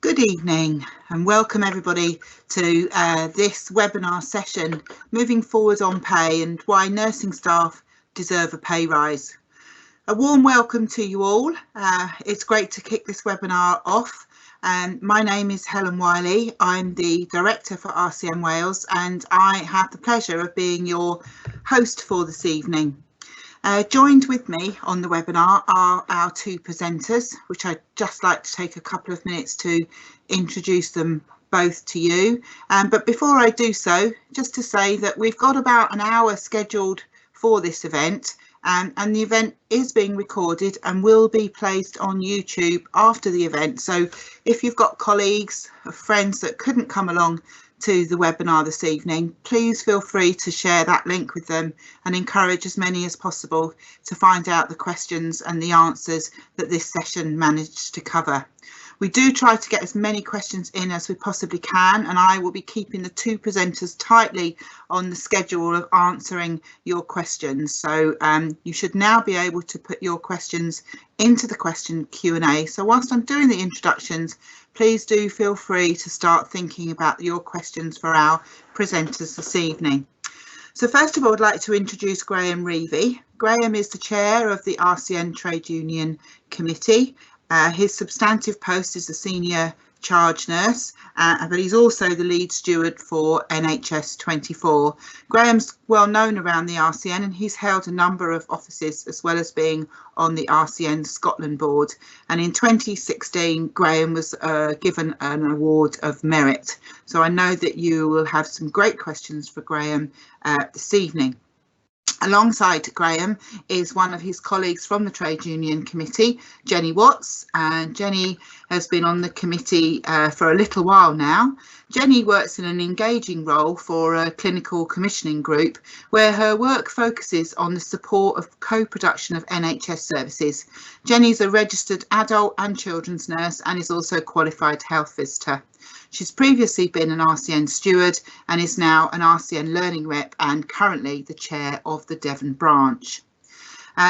Good evening and welcome everybody to this webinar session, Moving Forward on Pay and Why Nursing Staff Deserve a Pay Rise. A warm welcome to you all. It's great to kick this webinar off. My name is Helen Wiley. I'm the Director for RCM Wales and I have the pleasure of being your host for this evening. Joined with me on the webinar are our two presenters, which I'd just like to take a couple of minutes to introduce them both to you. But before I do so, just to say that we've got about an hour scheduled for this event, and the event is being recorded and will be placed on YouTube after the event. So if you've got colleagues or friends that couldn't come along to the webinar this evening, please feel free to share that link with them and encourage as many as possible to find out the questions and the answers that this session managed to cover. We do try to get as many questions in as we possibly can, and I will be keeping the two presenters tightly on the schedule of answering your questions. So you should now be able to put your questions into the question Q&A. So whilst I'm doing the introductions, please do feel free to start thinking about your questions for our presenters this evening. So first of all, I'd like to introduce Graham Reavy. Graham is the chair of the RCN Trade Union Committee. His substantive post is the senior charge nurse, but he's also the lead steward for NHS 24. Graham's well known around the RCN and he's held a number of offices as well as being on the RCN Scotland board. And in 2016, Graham was given an award of merit. So I know that you will have some great questions for Graham this evening. Alongside Graham is one of his colleagues from the Trade Union Committee, Jenny Watts, and Jenny has been on the committee for a little while now. Jenny works in an engaging role for a clinical commissioning group where her work focuses on the support of co-production of NHS services. Jenny's a registered adult and children's nurse and is also a qualified health visitor. She's previously been an RCN steward and is now an RCN learning rep and currently the chair of the Devon branch.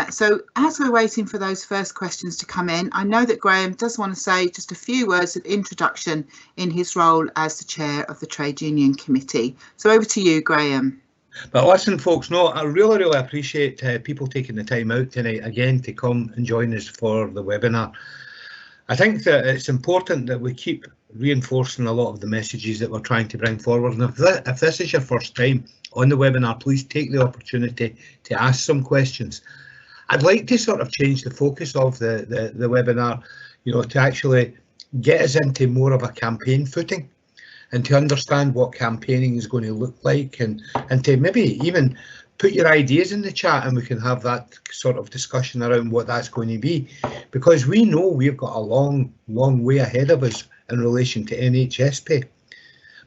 So as we're waiting for those first questions to come in, I know that Graham does want to say just a few words of introduction in his role as the chair of the Trade Union Committee. So over to you, Graham. But listen, folks, no, I really appreciate people taking the time out tonight again to come and join us for the webinar. I think that it's important that we keep reinforcing a lot of the messages that we're trying to bring forward. And if this is your first time on the webinar, please take the opportunity to ask some questions. I'd like to sort of change the focus of the webinar, you know, to actually get us into more of a campaign footing and to understand what campaigning is going to look like and to maybe even put your ideas in the chat and we can have that sort of discussion around what that's going to be, because we know we've got a long way ahead of us in relation to NHS pay.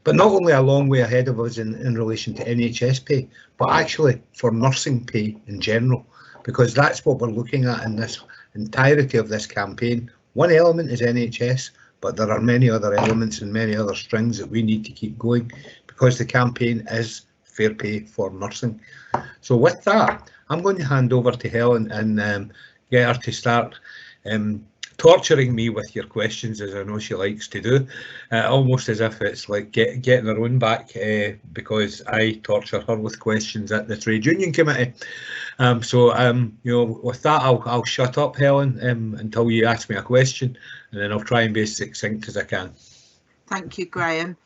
But not only a long way ahead of us in relation to NHS pay, but actually for nursing pay in general, because that's what we're looking at in this entirety of this campaign. One element is NHS, but there are many other elements and many other strings that we need to keep going because the campaign is fair pay for nursing. So with that, I'm going to hand over to Helen and get her to start torturing me with your questions, as I know she likes to do, almost as if it's like getting her own back, because I torture her with questions at the Trade Union Committee. You know, with that, I'll shut up, Helen, until you ask me a question, and then I'll try and be as succinct as I can. Thank you, Graham.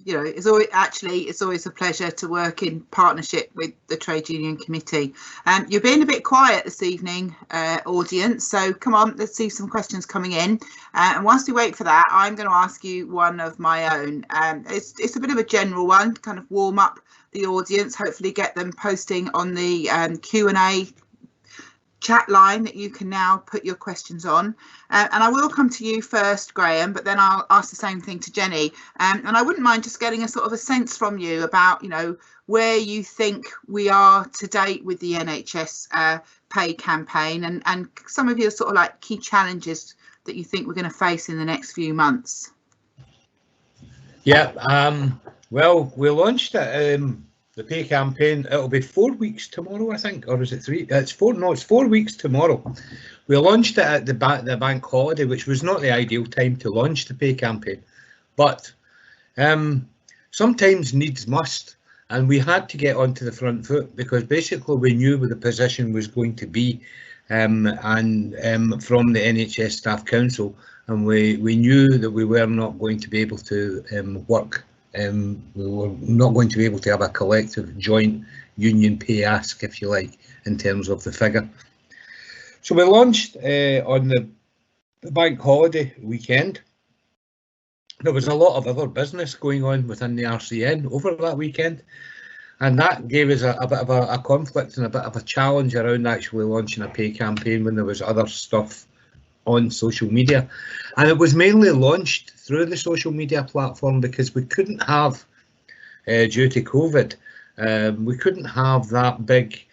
You know, it's always a pleasure to work in partnership with the Trade Union Committee. You're being a bit quiet this evening, audience, so come on, let's see some questions coming in. And whilst we wait for that, I'm going to ask you one of my own. It's a bit of a general one, to kind of warm up the audience, hopefully get them posting on the Q&A chat line that you can now put your questions on, and I will come to you first, Graham, but then I'll ask the same thing to Jenny, and I wouldn't mind just getting a sort of a sense from you about, you know, where you think we are to date with the NHS pay campaign and some of your sort of like key challenges that you think we're going to face in the next few months. Yeah, well, we launched it, the pay campaign. It'll be 4 weeks tomorrow, I think, or is it 3? It's 4. No, it's 4 weeks tomorrow. We launched it at the bank holiday, which was not the ideal time to launch the pay campaign, but sometimes needs must, and we had to get onto the front foot because basically we knew where the position was going to be, and from the NHS Staff Council, and we knew that we were not going to be able to work. We were not going to be able to have a collective joint union pay ask, if you like, in terms of the figure. So we launched on the bank holiday weekend. There was a lot of other business going on within the RCN over that weekend, and that gave us a bit of a conflict and a bit of a challenge around actually launching a pay campaign when there was other stuff on social media. And it was mainly launched through the social media platform because we couldn't have, due to COVID, we couldn't have that big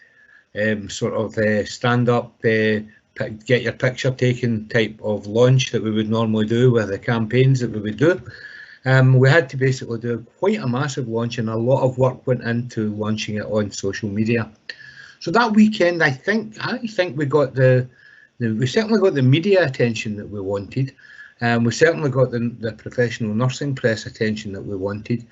sort of stand up, get your picture taken type of launch that we would normally do with the campaigns that we would do. We had to basically do quite a massive launch, and a lot of work went into launching it on social media. So that weekend, I think we got we certainly got the media attention that we wanted. We certainly got the professional nursing press attention that we wanted.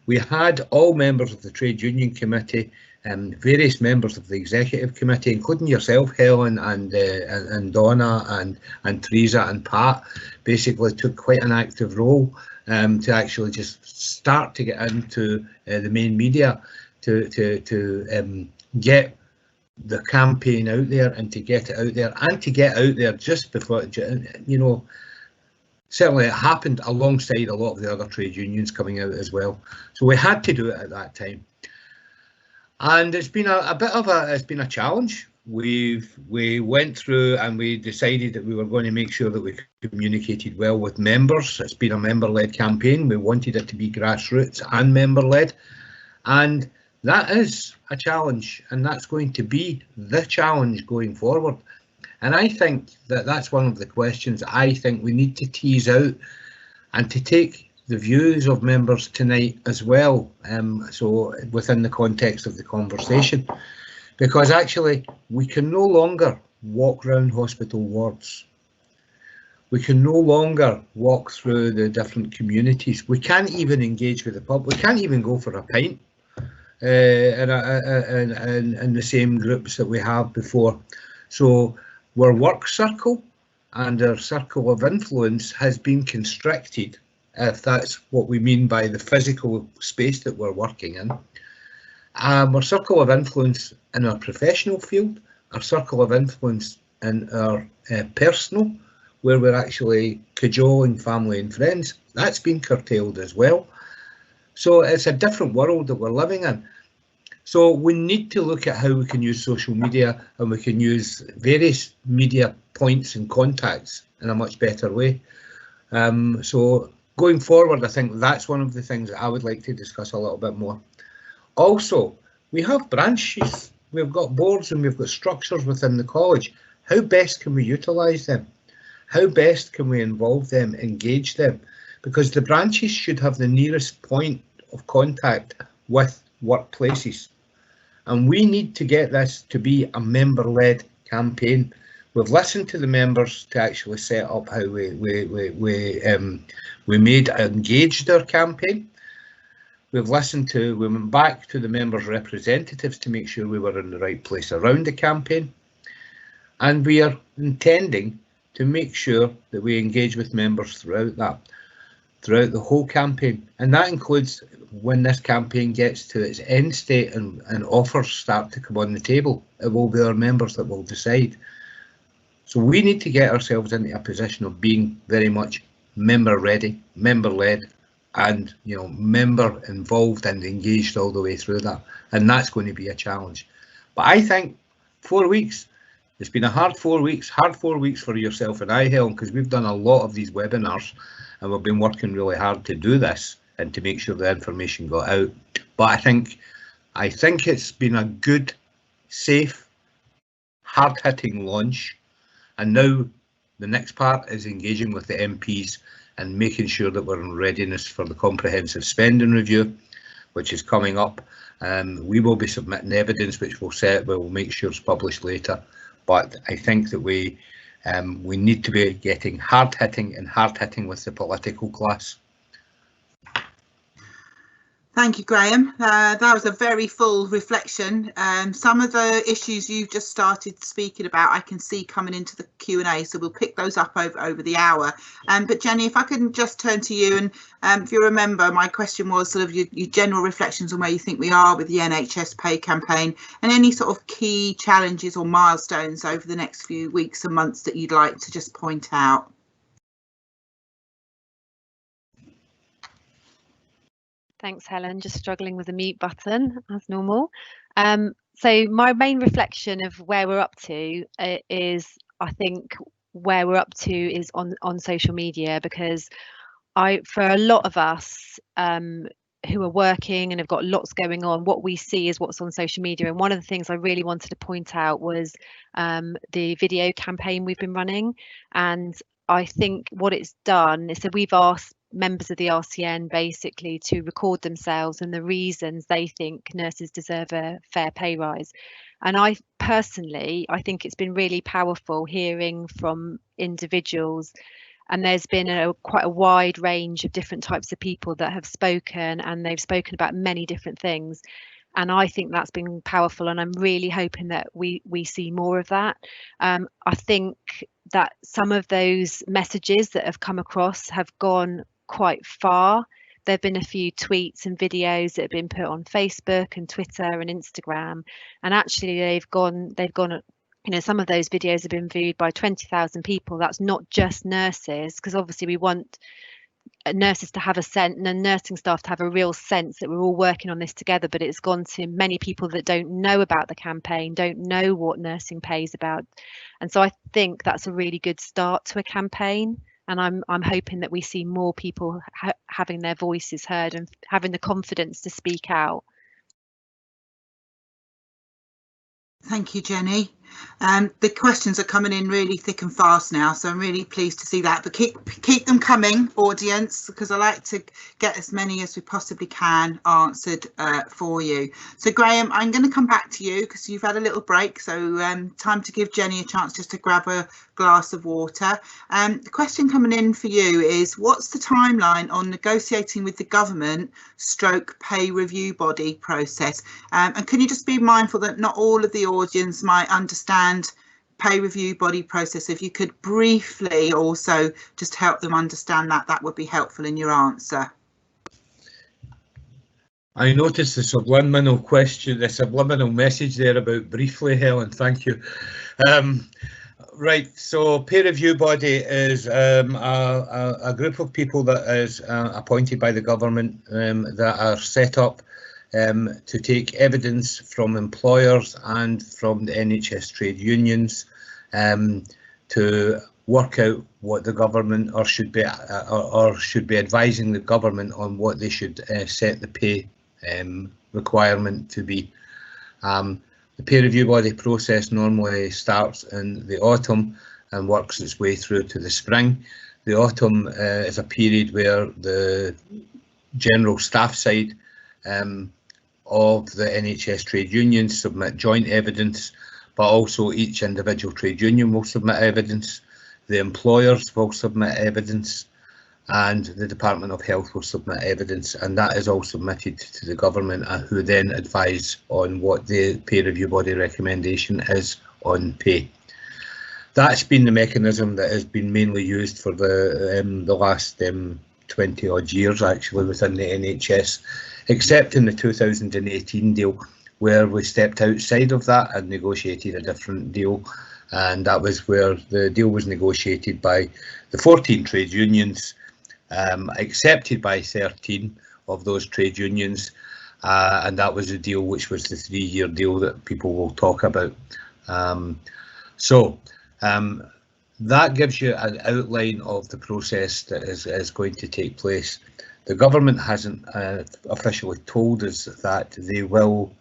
We had all members of the Trade Union Committee, various members of the Executive Committee, including yourself, Helen, and Donna, and Teresa and Pat, basically took quite an active role to actually just start to get into the main media to get the campaign out there and to get it out there and to get out there just before, you know, certainly it happened alongside a lot of the other trade unions coming out as well. So we had to do it at that time. And it's been it's been a challenge. We went through and we decided that we were going to make sure that we communicated well with members. It's been a member-led campaign. We wanted it to be grassroots and member-led. And that is a challenge, and that's going to be the challenge going forward. And I think that that's one of the questions I think we need to tease out and to take the views of members tonight as well, so within the context of the conversation, because actually we can no longer walk around hospital wards. We can no longer walk through the different communities. We can't even engage with the pub. We can't even go for a pint in the same groups that we have before. So our work circle and our circle of influence has been constricted, if that's what we mean by the physical space that we're working in. Our circle of influence in our professional field, our circle of influence in our personal, where we're actually cajoling family and friends, that's been curtailed as well. So it's a different world that we're living in. So we need to look at how we can use social media, and we can use various media points and contacts in a much better way. So going forward, I think that's one of the things that I would like to discuss a little bit more. Also, we have branches, we've got boards and we've got structures within the college. How best can we utilise them? How best can we involve them, engage them? Because the branches should have the nearest point of contact with workplaces. And we need to get this to be a member-led campaign. We've listened to the members to actually set up how we made engaged our campaign. We went back to the members' representatives to make sure we were in the right place around the campaign. And we are intending to make sure that we engage with members throughout the whole campaign. And that includes when this campaign gets to its end state and offers start to come on the table. It will be our members that will decide. So we need to get ourselves into a position of being very much member ready, member led, and member involved and engaged all the way through that. And that's going to be a challenge. But I think 4 weeks, it's been a hard 4 weeks for yourself and I, Helen, because we've done a lot of these webinars and we've been working really hard to do this and to make sure the information got out. But I think it's been a good, safe, hard-hitting launch. And now the next part is engaging with the MPs and making sure that we're in readiness for the comprehensive spending review, which is coming up. We will be submitting evidence, which we'll make sure is published later. but I think that we need to be getting hard hitting with the political class. Thank you, Graham. That was a very full reflection. Some of the issues you've just started speaking about, I can see coming into the Q&A, so we'll pick those up over the hour. But Jenny, if I can just turn to you, and if you remember, my question was sort of your general reflections on where you think we are with the NHS pay campaign, and any sort of key challenges or milestones over the next few weeks and months that you'd like to just point out. Thanks, Helen. Just struggling with the mute button as normal. So my main reflection of where we're up to is, I think where we're up to is on social media, because for a lot of us who are working and have got lots going on, what we see is what's on social media. And one of the things I really wanted to point out was the video campaign we've been running. And I think what it's done is that we've asked members of the RCN basically to record themselves and the reasons they think nurses deserve a fair pay rise. And I think it's been really powerful hearing from individuals, and there's been quite a wide range of different types of people that have spoken, and they've spoken about many different things. And I think that's been powerful, and I'm really hoping that we see more of that. I think that some of those messages that have come across have gone quite far. There have been a few tweets and videos that have been put on Facebook and Twitter and Instagram, and actually they've gone, you know, some of those videos have been viewed by 20,000 people. That's not just nurses, because obviously we want nurses to have a sense and nursing staff to have a real sense that we're all working on this together, but it's gone to many people that don't know about the campaign, don't know what nursing pay is about. And so I think that's a really good start to a campaign. And I'm hoping that we see more people having their voices heard and having the confidence to speak out. Thank you, Jenny. The questions are coming in really thick and fast now, so I'm really pleased to see that. But keep them coming, audience, because I like to get as many as we possibly can answered for you. So Graham, I'm going to come back to you because you've had a little break, so time to give Jenny a chance just to grab a glass of water. The question coming in for you is, what's the timeline on negotiating with the government / pay review body process? And can you just be mindful that not all of the audience might understand pay review body process? If you could briefly also just help them understand that, that would be helpful in your answer. I noticed the subliminal question, the subliminal message there about briefly, Helen, thank you. Right, so peer review body is a group of people that is appointed by the government that are set up to take evidence from employers and from the NHS trade unions to work out what the government should be advising the government on what they should set the pay requirement to be. The peer review body process normally starts in the autumn and works its way through to the spring. The autumn is a period where the general staff side of the NHS trade unions submit joint evidence, but also each individual trade union will submit evidence, the employers will submit evidence, and the Department of Health will submit evidence, and that is all submitted to the government, who then advise on what the peer review body recommendation is on pay. That's been the mechanism that has been mainly used for the last 20 odd years actually within the NHS, except in the 2018 deal, where we stepped outside of that and negotiated a different deal, and that was where the deal was negotiated by the 14 trade unions, accepted by 13 of those trade unions, and that was a deal which was the 3-year deal that people will talk about. That gives you an outline of the process that is going to take place. The government hasn't officially told us that they will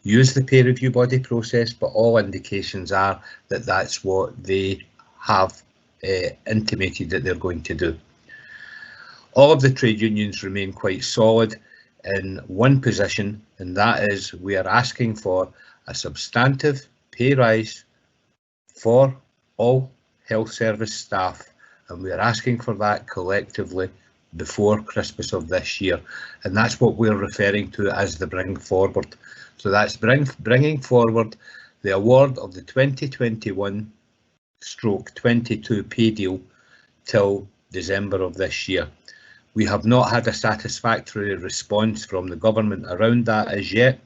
use the peer review body process, but all indications are that that's what they have intimated that they're going to do. All of the trade unions remain quite solid in one position, and that is we are asking for a substantive pay rise for all health service staff, and we are asking for that collectively before Christmas of this year, and that's what we're referring to as the bring forward. So that's bringing forward the award of the 2021/22 pay deal till December of this year. We have not had a satisfactory response from the government around that as yet,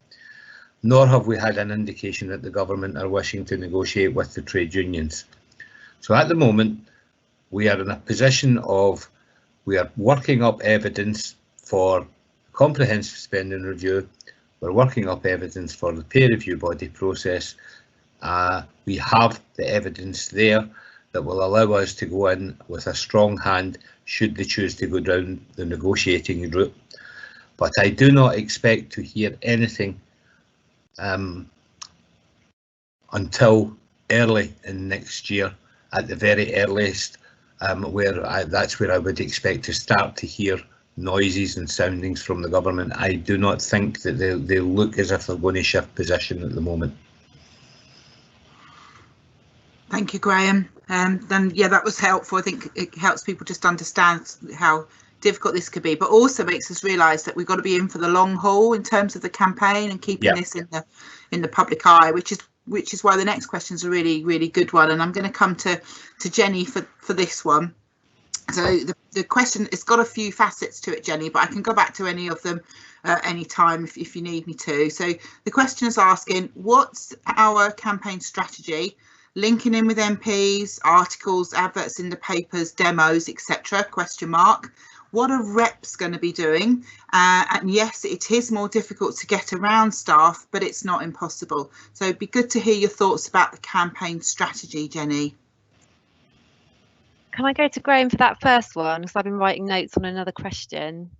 nor have we had an indication that the government are wishing to negotiate with the trade unions. So at the moment, we are in a position of we are working up evidence for comprehensive spending review. We're working up evidence for the peer review body process. We have the evidence there that will allow us to go in with a strong hand should they choose to go down the negotiating route. But I do not expect to hear anything until early in next year at the very earliest, that's where I would expect to start to hear noises and soundings from the government. I do not think that they look as if they're going to shift position at the moment. Thank you, Graham. Then yeah, that was helpful. I think it helps people just understand how difficult this could be, but also makes us realise that we've got to be in for the long haul in terms of the campaign and keeping this in the public eye, which is why the next question is a really good one. And I'm going to come to Jenny for this one. So the question, it's got a few facets to it, Jenny, but I can go back to any of them any time if you need me to. So the question is asking, what's our campaign strategy, linking in with MPs, articles, adverts in the papers, demos, etc. ? What are reps going to be doing? And yes, it is more difficult to get around staff, but it's not impossible. So it'd be good to hear your thoughts about the campaign strategy, Jenny. Can I go to Graham for that first one? Because I've been writing notes on another question.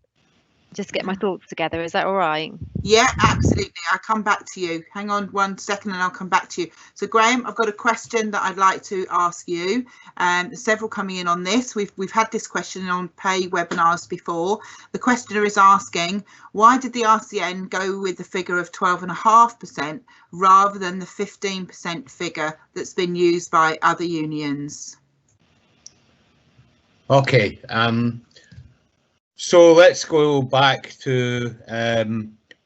Just get my thoughts together. Is that all right? Yeah, absolutely. I'll come back to you. Hang on 1 second and I'll come back to you. So Graham, I've got a question that I'd like to ask you. There's several coming in on this. We've had this question on pay webinars before. The questioner is asking, why did the RCN go with the figure of 12.5% rather than the 15% figure that's been used by other unions? Okay, so let's go back to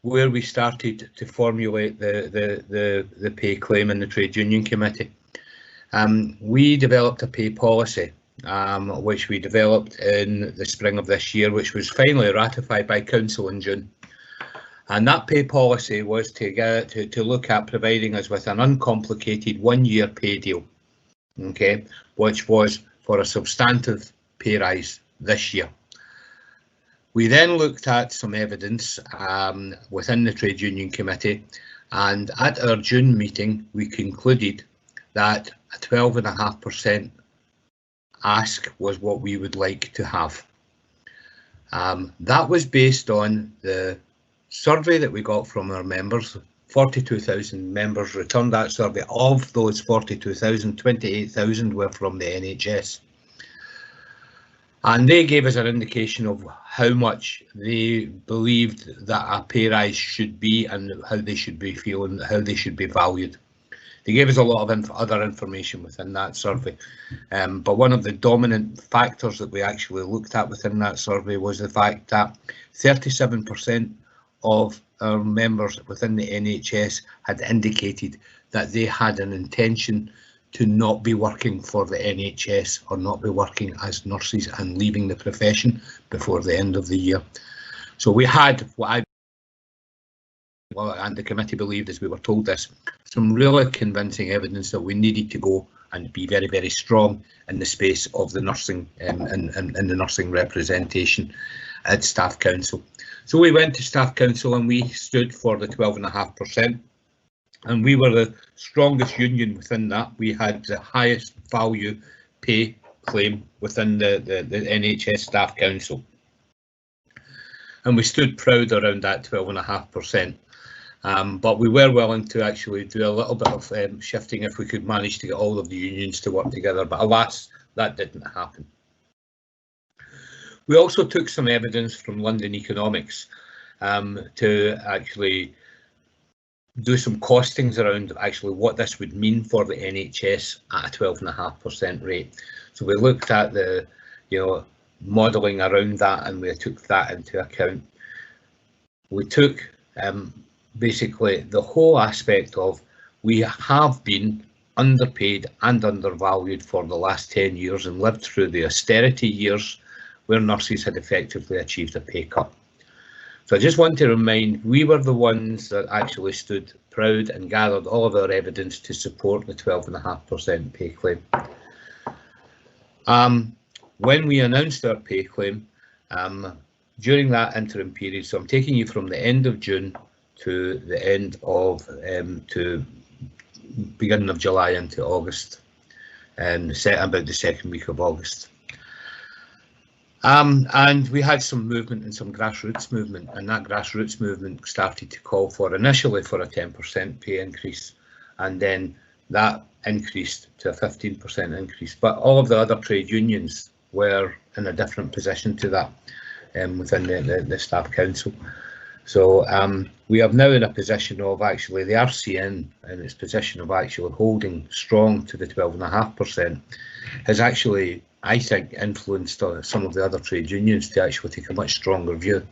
where we started to formulate the pay claim in the Trade Union Committee. We developed a pay policy, which we developed in the spring of this year, which was finally ratified by Council in June. And that pay policy was to look at providing us with an uncomplicated 1-year pay deal, okay, which was for a substantive pay rise this year. We then looked at some evidence within the Trade Union Committee, and at our June meeting we concluded that a 12.5% ask was what we would like to have. That was based on the survey that we got from our members. 42,000 members returned that survey. Of those 42,000, 28,000 were from the NHS. And they gave us an indication of how much they believed that a pay rise should be and how they should be feeling, how they should be valued. They gave us a lot of other information within that survey. But one of the dominant factors that we actually looked at within that survey was the fact that 37% of our members within the NHS had indicated that they had an intention to not be working for the NHS or not be working as nurses and leaving the profession before the end of the year. So we had what and the committee believed, as we were told this, some really convincing evidence that we needed to go and be very, very strong in the space of the nursing and the nursing representation at Staff Council. So we went to Staff Council and we stood for the 12.5%. And we were the strongest union within that. We had the highest value pay claim within the NHS Staff Council. And we stood proud around that 12.5%. But we were willing to actually do a little bit of shifting if we could manage to get all of the unions to work together. But alas, that didn't happen. We also took some evidence from London Economics to actually do some costings around actually what this would mean for the NHS at a 12.5% rate. So we looked at the, modelling around that, and we took that into account. We took basically the whole aspect of we have been underpaid and undervalued for the last 10 years and lived through the austerity years where nurses had effectively achieved a pay cut. So I just want to remind, we were the ones that actually stood proud and gathered all of our evidence to support the 12.5% pay claim. When we announced our pay claim, during that interim period, so I'm taking you from the end of June to the end of, to beginning of July into August, and about the second week of August. And we had some movement and some grassroots movement, and that grassroots movement started to call for initially for a 10% pay increase, and then that increased to a 15% increase. But all of the other trade unions were in a different position to that within the staff council. So we are now in a position of actually the RCN in its position of actually holding strong to the 12.5% has actually, I think, influenced some of the other trade unions to actually take a much stronger view.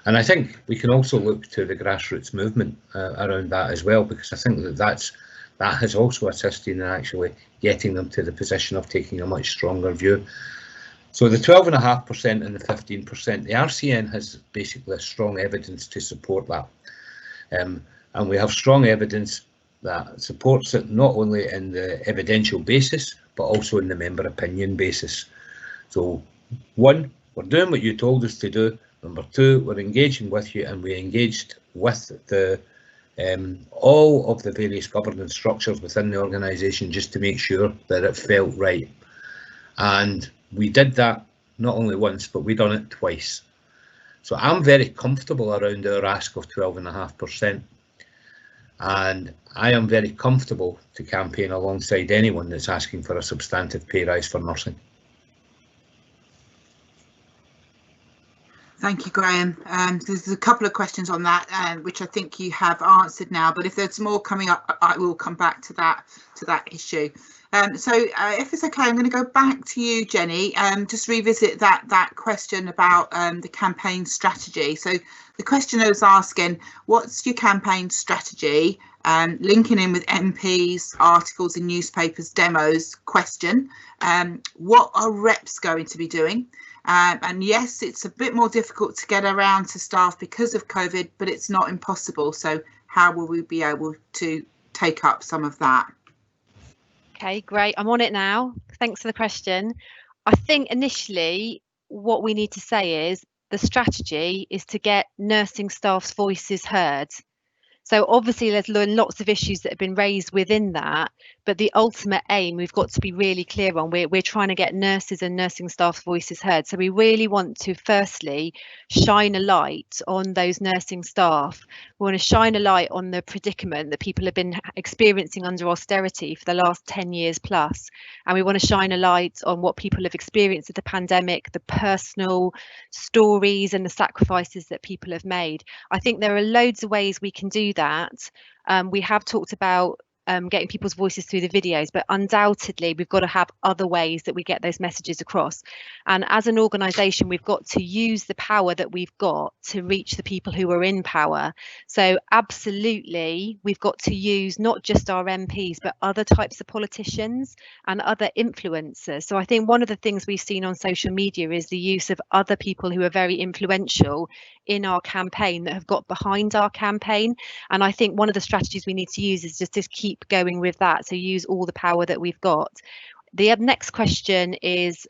And I think we can also look to the grassroots movement around that as well, because I think that has also assisted in actually getting them to the position of taking a much stronger view. So the 12.5% and the 15%, the RCN has basically strong evidence to support that. And we have strong evidence that supports it not only in the evidential basis, but also in the member opinion basis. So 1, we're doing what you told us to do. Number 2, we're engaging with you, and we engaged with the all of the various governance structures within the organisation just to make sure that it felt right. And we did that not only once, but we done it twice. So I'm very comfortable around our ask of 12.5%. And I am very comfortable to campaign alongside anyone that's asking for a substantive pay rise for nursing. Thank you, Graham. There's a couple of questions on that, which I think you have answered now, but if there's more coming up, I will come back to that issue. So if it's okay, I'm going to go back to you, Jenny, just revisit that question about the campaign strategy. So the questioner was asking, what's your campaign strategy? Linking in with MPs, articles in newspapers, demos, question, what are reps going to be doing? And yes, it's a bit more difficult to get around to staff because of COVID, but it's not impossible. So how will we be able to take up some of that? Okay, great. I'm on it now. Thanks for the question. I think initially what we need to say is the strategy is to get nursing staff's voices heard. So obviously there's lots of issues that have been raised within that, but the ultimate aim we've got to be really clear on, we're trying to get nurses and nursing staff's voices heard. So we really want to firstly shine a light on those nursing staff. We want to shine a light on the predicament that people have been experiencing under austerity for the last 10 years plus. And we want to shine a light on what people have experienced with the pandemic, the personal stories and the sacrifices that people have made. I think there are loads of ways we can do that. We have talked about getting people's voices through the videos, but undoubtedly we've got to have other ways that we get those messages across. And as an organisation, we've got to use the power that we've got to reach the people who are in power. So absolutely, we've got to use not just our MPs, but other types of politicians and other influencers. So I think one of the things we've seen on social media is the use of other people who are very influential in our campaign that have got behind our campaign. And I think one of the strategies we need to use is just to keep going with that. So use all the power that we've got. The next question is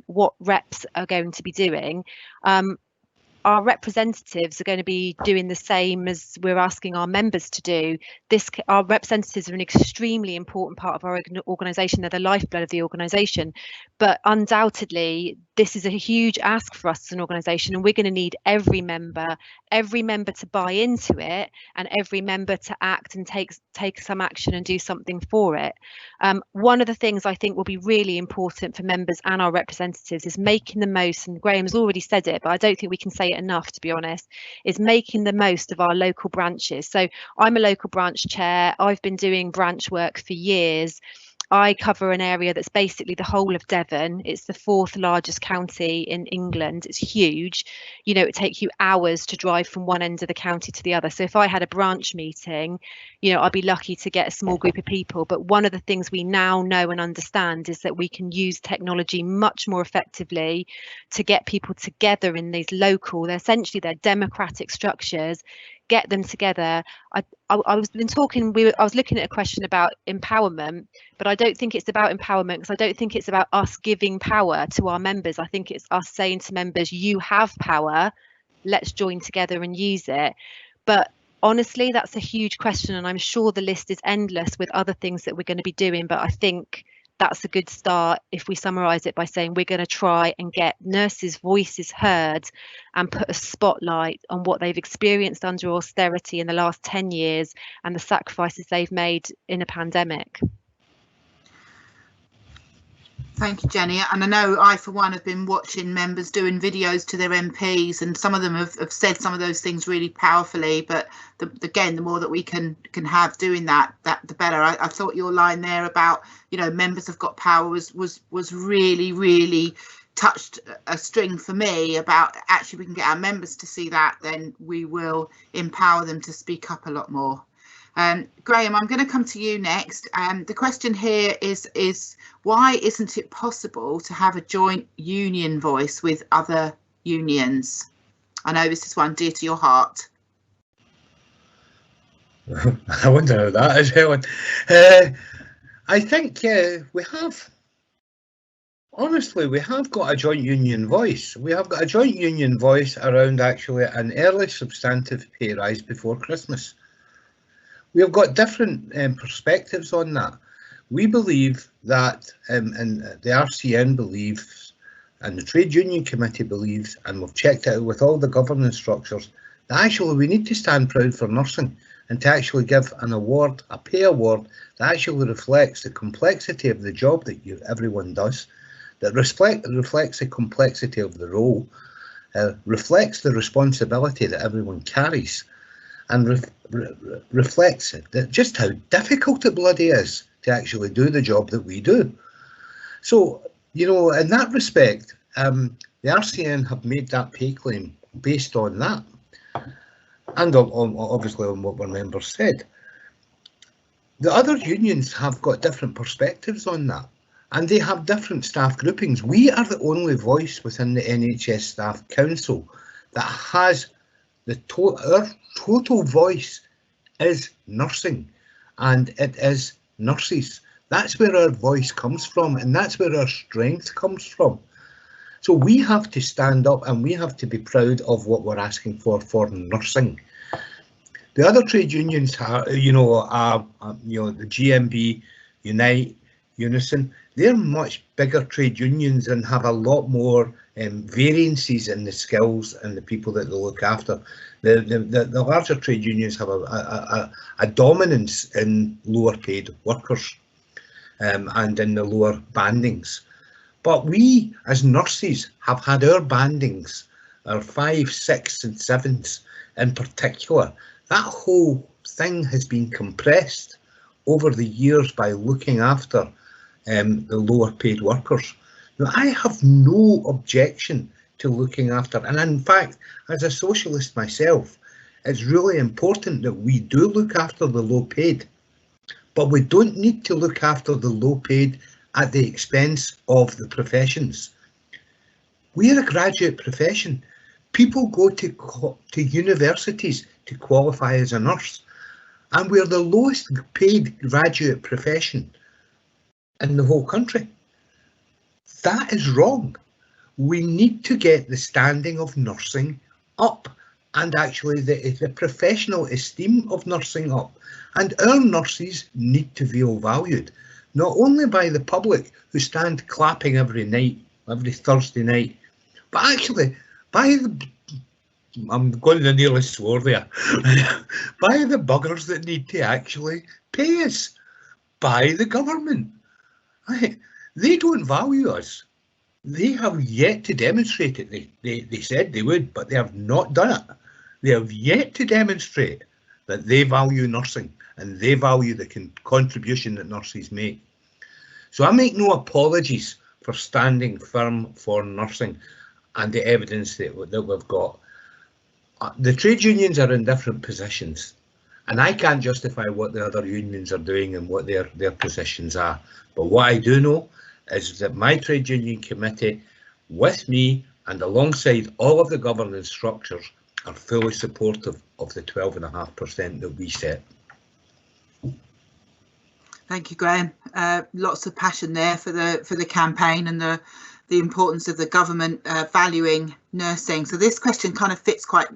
what reps are going to be doing. Our representatives are going to be doing the same as we're asking our members to do. Our representatives are an extremely important part of our organisation. They're the lifeblood of the organisation, But undoubtedly, this is a huge ask for us as an organisation, and we're going to need every member to buy into it, and every member to act and take some action and do something for it. One of the things I think will be really important for members and our representatives is making the most, and Graham's already said it, but I don't think we can say it enough, to be honest, is making the most of our local branches. So I'm a local branch chair. I've been doing branch work for years. I cover an area that's basically the whole of Devon. It's the 4th largest county in England. It's huge. You know, it takes you hours to drive from one end of the county to the other. So if I had a branch meeting, you know, I'd be lucky to get a small group of people. But one of the things we now know and understand is that we can use technology much more effectively to get people together in these local, they're essentially their democratic structures, get them together. I was looking at a question about empowerment, but I don't think it's about empowerment, because I don't think it's about us giving power to our members. I think it's us saying to members, you have power, let's join together and use it. But honestly, that's a huge question, and I'm sure the list is endless with other things that we're going to be doing, but I think that's a good start if we summarise it by saying we're going to try and get nurses' voices heard and put a spotlight on what they've experienced under austerity in the last 10 years and the sacrifices they've made in a pandemic. Thank you, Jenny. And I know I, for one, have been watching members doing videos to their MPs, and some of them have said some of those things really powerfully. But again, the more that we can have doing that, the better. I thought your line there about, you know, members have got power was really, really touched a string for me about actually we can get our members to see that, then we will empower them to speak up a lot more. Graham, I'm going to come to you next. The question here is why isn't it possible to have a joint union voice with other unions? I know this is one dear to your heart. I wonder how that is, Helen. I think we have, honestly, we have got a joint union voice. We have got a joint union voice around actually an early substantive pay rise before Christmas. We have got different perspectives on that. We believe that, and the RCN believes, and the Trade Union Committee believes, and we've checked it out with all the governance structures, that actually we need to stand proud for nursing and to actually give an award, a pay award, that actually reflects the complexity of the job that everyone does, that reflects the complexity of the role, reflects the responsibility that everyone carries, and reflects that just how difficult it bloody is to actually do the job that we do. So, you know, in that respect, the RCN have made that pay claim based on that, and obviously on what our members said. The other unions have got different perspectives on that, and they have different staff groupings. We are the only voice within the NHS Staff Council that has our total voice is nursing, and it is nurses. That's where our voice comes from, and that's where our strength comes from. So we have to stand up and we have to be proud of what we're asking for nursing. The other trade unions are, the GMB, Unite, Unison, they're much bigger trade unions and have a lot more variances in the skills and the people that they look after. The larger trade unions have a dominance in lower paid workers and in the lower bandings. But we as nurses have had our bandings, our 5, 6 and 7s in particular. That whole thing has been compressed over the years by looking after the lower paid workers. Now, I have no objection to looking after, and in fact, as a socialist myself, it's really important that we do look after the low paid, but we don't need to look after the low paid at the expense of the professions. We're a graduate profession. People go to universities to qualify as a nurse, and we're the lowest paid graduate profession in the whole country. That is wrong. We need to get the standing of nursing up, and actually the professional esteem of nursing up, and our nurses need to feel valued. not only by the public who stand clapping every night, every Thursday night, but actually by the, I'm going to nearly swore there, by the buggers that need to actually pay us, by the government. They don't value us. They have yet to demonstrate it. They said they would, but they have not done it. They have yet to demonstrate that they value nursing and they value the contribution that nurses make. So I make no apologies for standing firm for nursing and the evidence that we've got. The trade unions are in different positions, and I can't justify what the other unions are doing and what their positions are. But what I do know is that my trade union committee, with me and alongside all of the governance structures, are fully supportive of the 12.5% that we set. Thank you, Graham. Lots of passion there for the campaign and the importance of the government valuing nursing. So this question kind of fits quite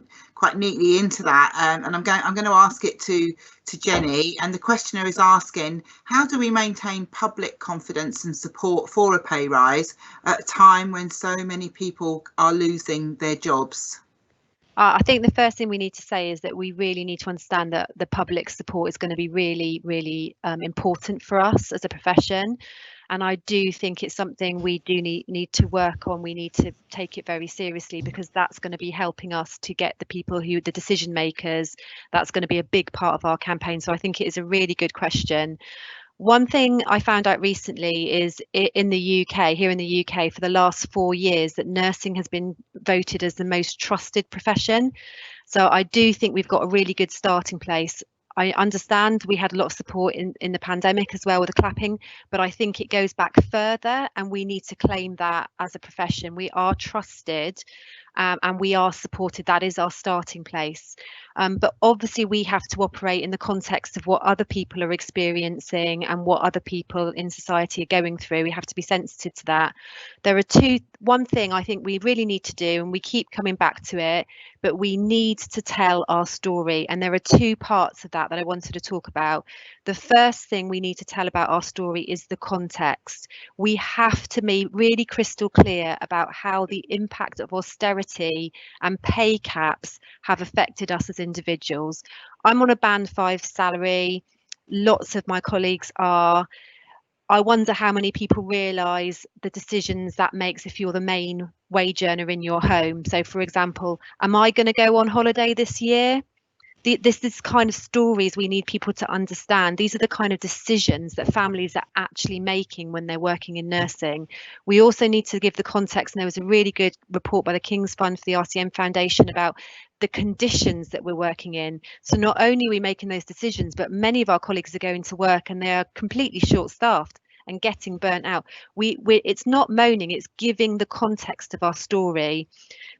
neatly into that, and I'm going to ask it to Jenny. And the questioner is asking, how do we maintain public confidence and support for a pay rise at a time when so many people are losing their jobs? I think the first thing we need to say is that we really need to understand that the public support is going to be really, really important for us as a profession. And I do think it's something we do need to work on. We need to take it very seriously, because that's going to be helping us to get the people who, the decision makers, that's going to be a big part of our campaign. So I think it is a really good question. One thing I found out recently is in the UK, here in the UK, for the last 4 years, that nursing has been voted as the most trusted profession. So I do think we've got a really good starting place. I understand we had a lot of support in the pandemic as well with the clapping, but I think it goes back further, and we need to claim that as a profession. We are trusted and we are supported. That is our starting place. But obviously we have to operate in the context of what other people are experiencing and what other people in society are going through. We have to be sensitive to that. There are one thing I think we really need to do, and we keep coming back to it, but we need to tell our story. And there are 2 parts of that I wanted to talk about. The first thing we need to tell about our story is the context. We have to be really crystal clear about how the impact of austerity and pay caps have affected us as individuals. I'm on a band 5 salary. Lots of my colleagues are. I wonder how many people realise the decisions that makes if you're the main wage earner in your home. So, for example, am I going to go on holiday this year? This is kind of stories we need people to understand. These are the kind of decisions that families are actually making when they're working in nursing. We also need to give the context, and there was a really good report by the King's Fund for the RCM Foundation about the conditions that we're working in. So not only are we making those decisions, but many of our colleagues are going to work and they are completely short-staffed and getting burnt out. It's not moaning, it's giving the context of our story.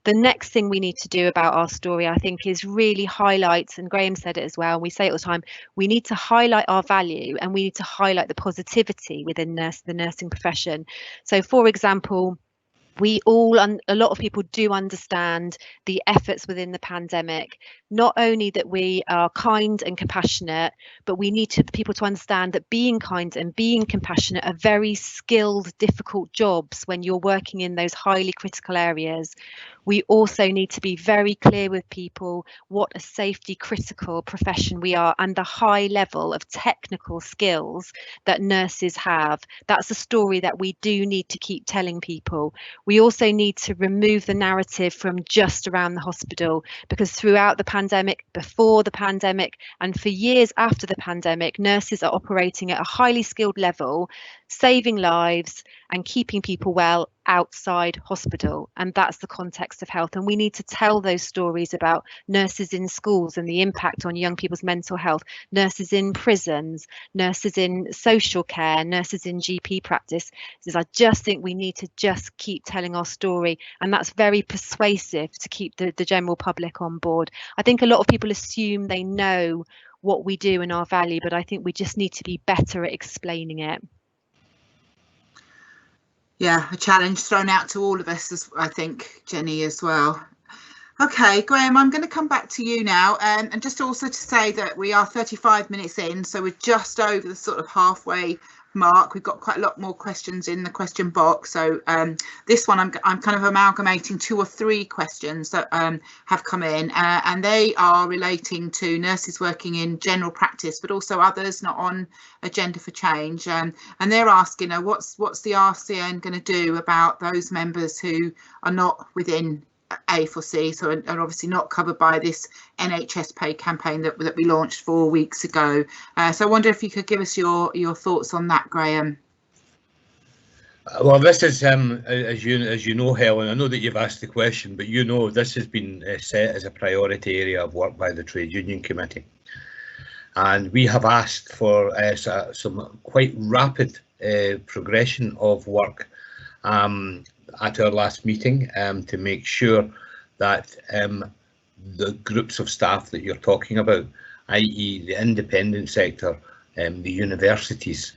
The next thing we need to do about our story, I think, is really highlight, and Graham said it as well, and we say it all the time, we need to highlight our value and we need to highlight the positivity within the nursing profession. So, for example, a lot of people do understand the efforts within the pandemic, not only that we are kind and compassionate, but we need people to understand that being kind and being compassionate are very skilled, difficult jobs when you're working in those highly critical areas. We also need to be very clear with people what a safety critical profession we are and the high level of technical skills that nurses have. That's a story that we do need to keep telling people. We also need to remove the narrative from just around the hospital, because throughout the pandemic, before the pandemic, and for years after the pandemic, nurses are operating at a highly skilled level, saving lives and keeping people well outside hospital. And that's the context of health. And we need to tell those stories about nurses in schools and the impact on young people's mental health, nurses in prisons, nurses in social care, nurses in GP practice. I just think we need to just keep telling our story, and that's very persuasive to keep the general public on board. I think a lot of people assume they know what we do and our value, but I think we just need to be better at explaining it. Yeah, a challenge thrown out to all of us, I think, Jenny, as well. Okay, Graham, I'm going to come back to you now, and just also to say that we are 35 minutes in, so we're just over the sort of halfway Mark. We've got quite a lot more questions in the question box. So this one, I'm kind of amalgamating 2 or 3 questions that have come in, and they are relating to nurses working in general practice, but also others not on Agenda for Change. And they're asking, what's the RCN going to do about those members who are not within A4C, so are obviously not covered by this NHS pay campaign that we launched 4 weeks ago. So I wonder if you could give us your thoughts on that, Graham. Well, this is, as you know, Helen, I know that you've asked the question, but this has been set as a priority area of work by the Trade Union Committee. And we have asked for some quite rapid progression of work at our last meeting to make sure that the groups of staff that you're talking about, i.e. the independent sector, the universities,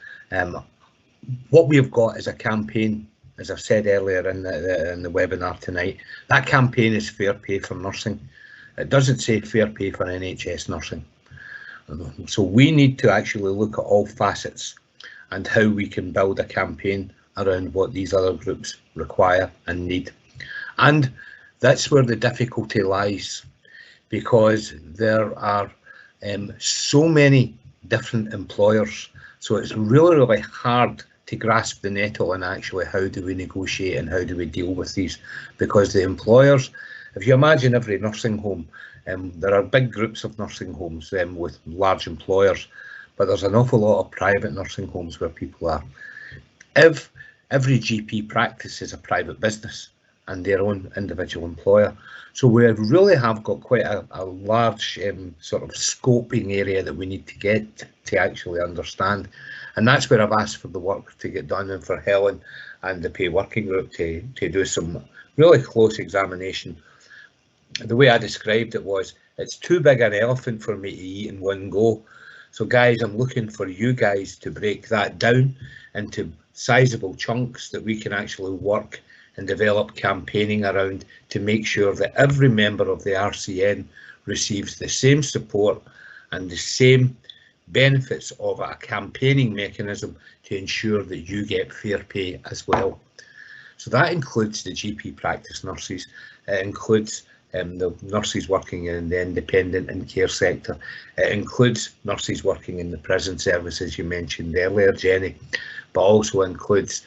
what we've got is a campaign, as I've said earlier in the webinar tonight. That campaign is fair pay for nursing. It doesn't say fair pay for NHS nursing. So we need to actually look at all facets and how we can build a campaign around what these other groups require and need. And that's where the difficulty lies, because there are so many different employers. So it's really, really hard to grasp the nettle and actually how do we negotiate and how do we deal with these, because the employers, if you imagine every nursing home, there are big groups of nursing homes with large employers, but there's an awful lot of private nursing homes where people are. If every GP practice is a private business and their own individual employer, so we really have got quite a large sort of scoping area that we need to get to actually understand. And that's where I've asked for the work to get done, and for Helen and the pay working group to do some really close examination. The way I described it was, it's too big an elephant for me to eat in one go. So guys, I'm looking for you guys to break that down into sizable chunks that we can actually work and develop campaigning around to make sure that every member of the RCN receives the same support and the same benefits of a campaigning mechanism to ensure that you get fair pay as well. So that includes the GP practice nurses, it includes the nurses working in the independent and care sector, it includes nurses working in the prison service, as you mentioned earlier, Jenny, but also includes,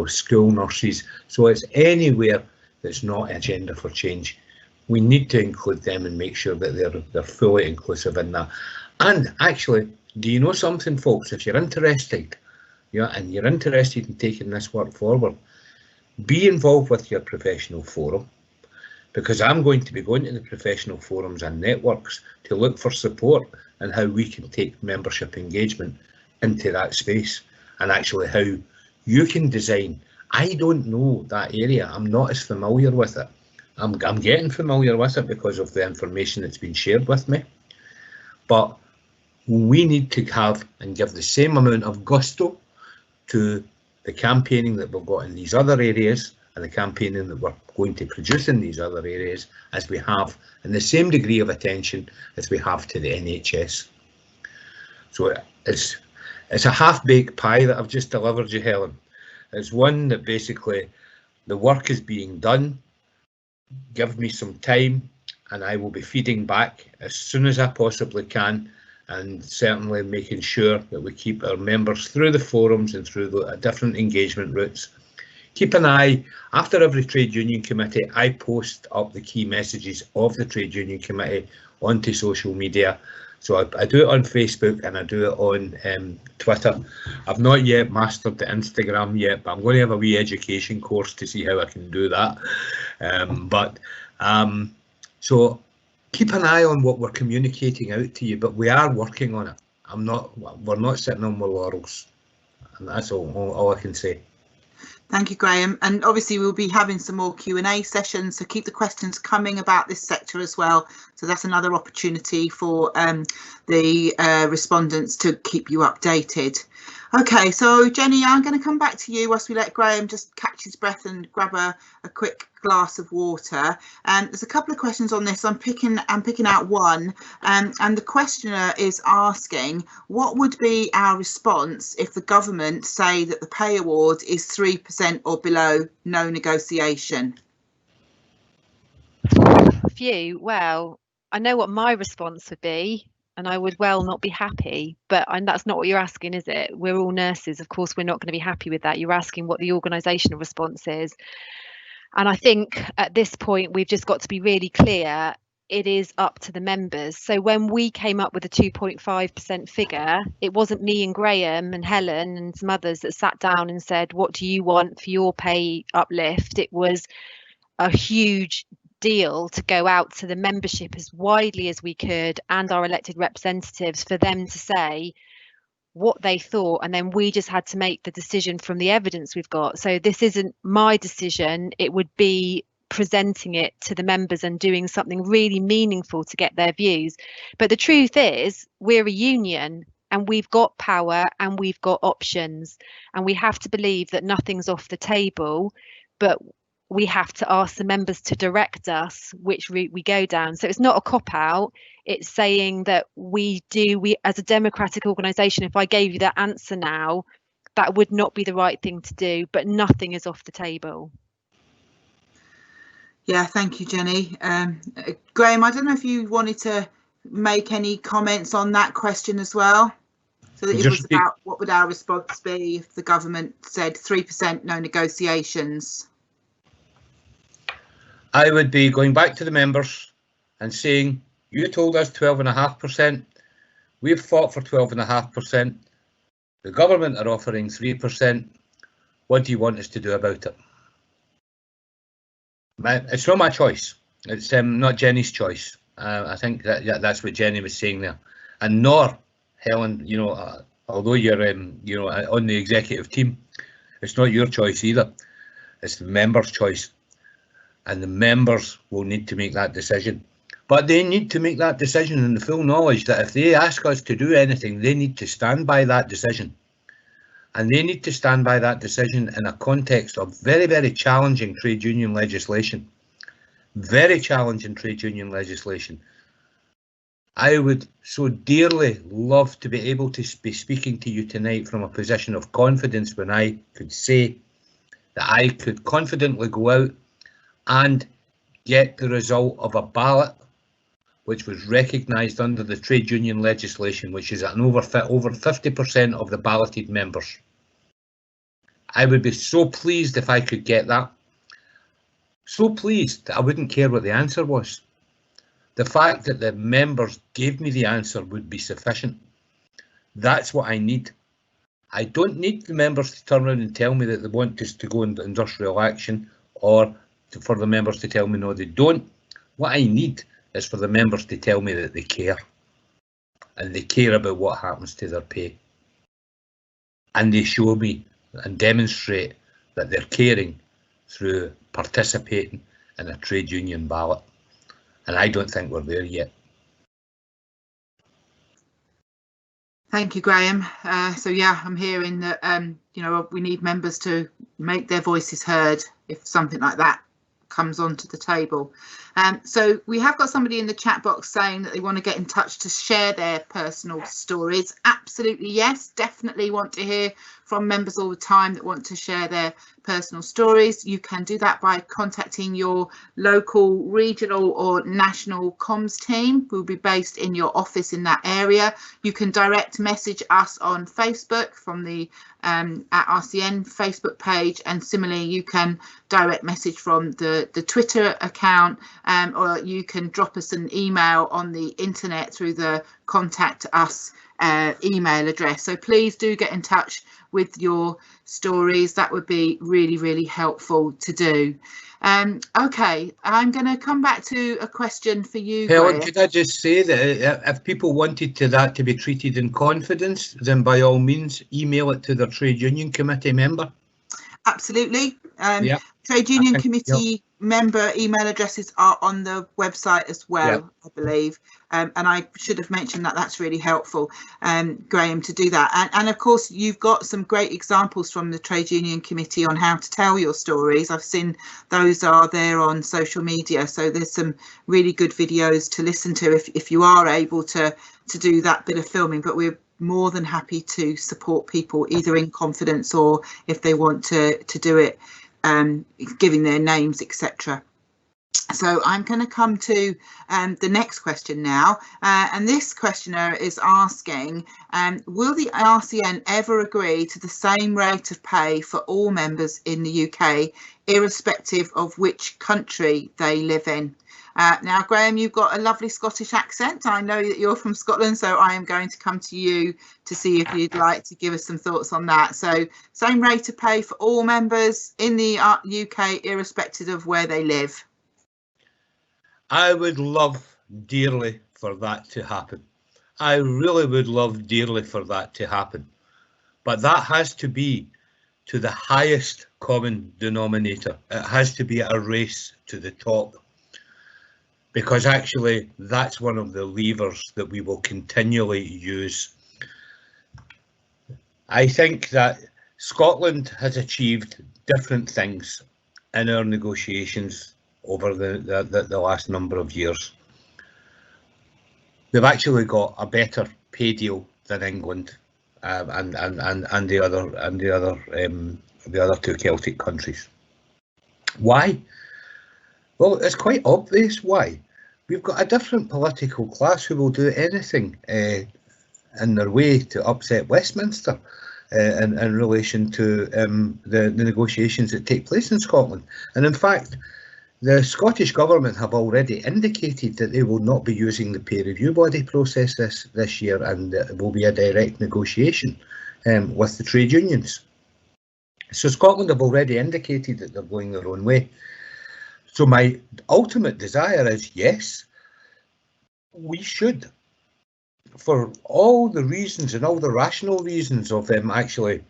school nurses. So it's anywhere that's not Agenda for Change. We need to include them and make sure that they're fully inclusive in that. And actually, do you know something, folks? If you're interested, and you're interested in taking this work forward, be involved with your professional forum, because I'm going to be going to the professional forums and networks to look for support and how we can take membership engagement into that space, and actually how you can design. I don't know that area. I'm not as familiar with it. I'm getting familiar with it because of the information that's been shared with me. But we need to have and give the same amount of gusto to the campaigning that we've got in these other areas and the campaigning that we're going to produce in these other areas as we have, and the same degree of attention as we have to the NHS. So it's a half-baked pie that I've just delivered you, Helen. It's one that basically the work is being done. Give me some time and I will be feeding back as soon as I possibly can, and certainly making sure that we keep our members through the forums and through the different engagement routes. Keep an eye, after every Trade Union Committee, I post up the key messages of the Trade Union Committee onto social media. So I do it on Facebook and I do it on Twitter. I've not yet mastered the Instagram yet, but I'm going to have a wee education course to see how I can do that. So keep an eye on what we're communicating out to you, but we are working on it. We're not sitting on our laurels, and that's all I can say. Thank you, Graham. And obviously we'll be having some more Q&A sessions, so keep the questions coming about this sector as well. So that's another opportunity for the respondents to keep you updated. Okay, so Jenny, I'm going to come back to you whilst we let Graham just catch his breath and grab a quick glass of water. There's a couple of questions on this. I'm picking out one, and the questioner is asking, what would be our response if the government say that the pay award is 3% or below, no negotiation? Phew, well, I know what my response would be, and I would well not be happy, but that's not what you're asking, is it? We're all nurses. Of course, we're not going to be happy with that. You're asking what the organisational response is. And I think at this point, we've just got to be really clear. It is up to the members. So when we came up with a 2.5% figure, it wasn't me and Graham and Helen and some others that sat down and said, what do you want for your pay uplift? It was a huge deal to go out to the membership as widely as we could and our elected representatives for them to say what they thought, and then we just had to make the decision from the evidence we've got. So this isn't my decision, it would be presenting it to the members and doing something really meaningful to get their views. But the truth is, we're a union and we've got power and we've got options, and we have to believe that nothing's off the table, but we have to ask the members to direct us which route we go down. So it's not a cop-out, it's saying that we as a democratic organisation, if I gave you that answer now, that would not be the right thing to do, but nothing is off the table. Yeah, thank you, Jenny. Graham, I don't know if you wanted to make any comments on that question as well. So it was about what would our response be if the government said 3%, no negotiations. I would be going back to the members and saying, you told us 12.5%, we've fought for 12.5%, the government are offering 3%, what do you want us to do about it? It's not my choice, it's not Jenny's choice. I think that's what Jenny was saying there, and nor Helen, you know, although you're you know, on the executive team, it's not your choice either, it's the members' choice. And the members will need to make that decision. But they need to make that decision in the full knowledge that if they ask us to do anything, they need to stand by that decision. And they need to stand by that decision in a context of very, very challenging trade union legislation. Very challenging trade union legislation. I would so dearly love to be able to be speaking to you tonight from a position of confidence when I could say that I could confidently go out and get the result of a ballot which was recognised under the trade union legislation, which is at an over 50% of the balloted members. I would be so pleased if I could get that. So pleased that I wouldn't care what the answer was. The fact that the members gave me the answer would be sufficient. That's what I need. I don't need the members to turn around and tell me that they want us to go into industrial action, or for the members to tell me no, they don't. What I need is for the members to tell me that they care, and they care about what happens to their pay, and they show me and demonstrate that they're caring through participating in a trade union ballot, and I don't think we're there yet. Thank you, Graham. So yeah, I'm hearing that you know, we need members to make their voices heard if something like that comes onto the table. So we have got somebody in the chat box saying that they want to get in touch to share their personal stories. Absolutely, yes, definitely want to hear from members all the time that want to share their personal stories. You can do that by contacting your local, regional or national comms team who will be based in your office in that area. You can direct message us on Facebook from the at RCN Facebook page, and similarly you can direct message from the Twitter account, or you can drop us an email on the internet through the contact us email address. So please do get in touch with your stories. That would be really, really helpful to do. Okay, I'm going to come back to a question for you, Helen, Graham. could I just say that if people wanted that to be treated in confidence, then by all means email it to their trade union committee member. Absolutely. Yeah. Trade union committee member email addresses are on the website as well, Yep. I believe. And I should have mentioned that. That's really helpful, Graham, to do that. And of course, you've got some great examples from the Trade Union Committee on how to tell your stories. I've seen those are there on social media. So there's some really good videos to listen to if you are able to do that bit of filming. But we're more than happy to support people either in confidence or if they want to do it, giving their names, etc. So I'm going to come to the next question now, and this questioner is asking, will the RCN ever agree to the same rate of pay for all members in the UK, irrespective of which country they live in? Now, Graham, you've got a lovely Scottish accent. I know that you're from Scotland, so I am going to come to you to see if you'd like to give us some thoughts on that. So same rate of pay for all members in the UK, irrespective of where they live. I would love dearly for that to happen. I really would love dearly for that to happen. But that has to be to the highest common denominator. It has to be a race to the top. Because actually that's one of the levers that we will continually use. I think that Scotland has achieved different things in our negotiations over the last number of years. They've actually got a better pay deal than England and the other two Celtic countries. Why? Well, it's quite obvious why. We've got a different political class who will do anything in their way to upset Westminster in relation to the negotiations that take place in Scotland. And in fact, the Scottish Government have already indicated that they will not be using the peer review body process this year, and it will be a direct negotiation with the trade unions. So Scotland have already indicated that they're going their own way. So my ultimate desire is, yes, we should, for all the reasons and all the rational reasons of actually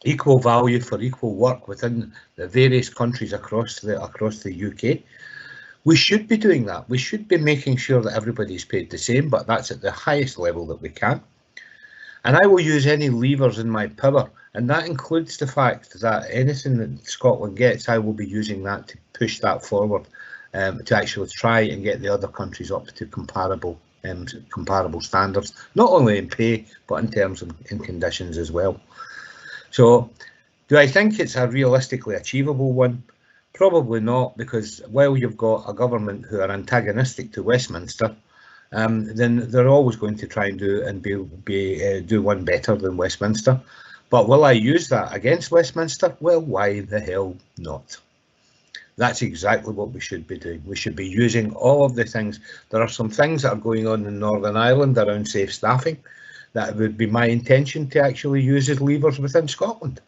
equal value for equal work within the various countries across the UK, we should be doing that. We should be making sure that everybody's paid the same, but that's at the highest level that we can. And I will use any levers in my power, and that includes the fact that anything that Scotland gets, I will be using that to push that forward, to actually try and get the other countries up to comparable standards, not only in pay, but in terms of in conditions as well. So, do I think it's a realistically achievable one? Probably not, because while you've got a government who are antagonistic to Westminster, then they're always going to try and do one better than Westminster. But will I use that against Westminster? Well, why the hell not? That's exactly what we should be doing. We should be using all of the things. There are some things that are going on in Northern Ireland around safe staffing that would be my intention to actually use as levers within Scotland.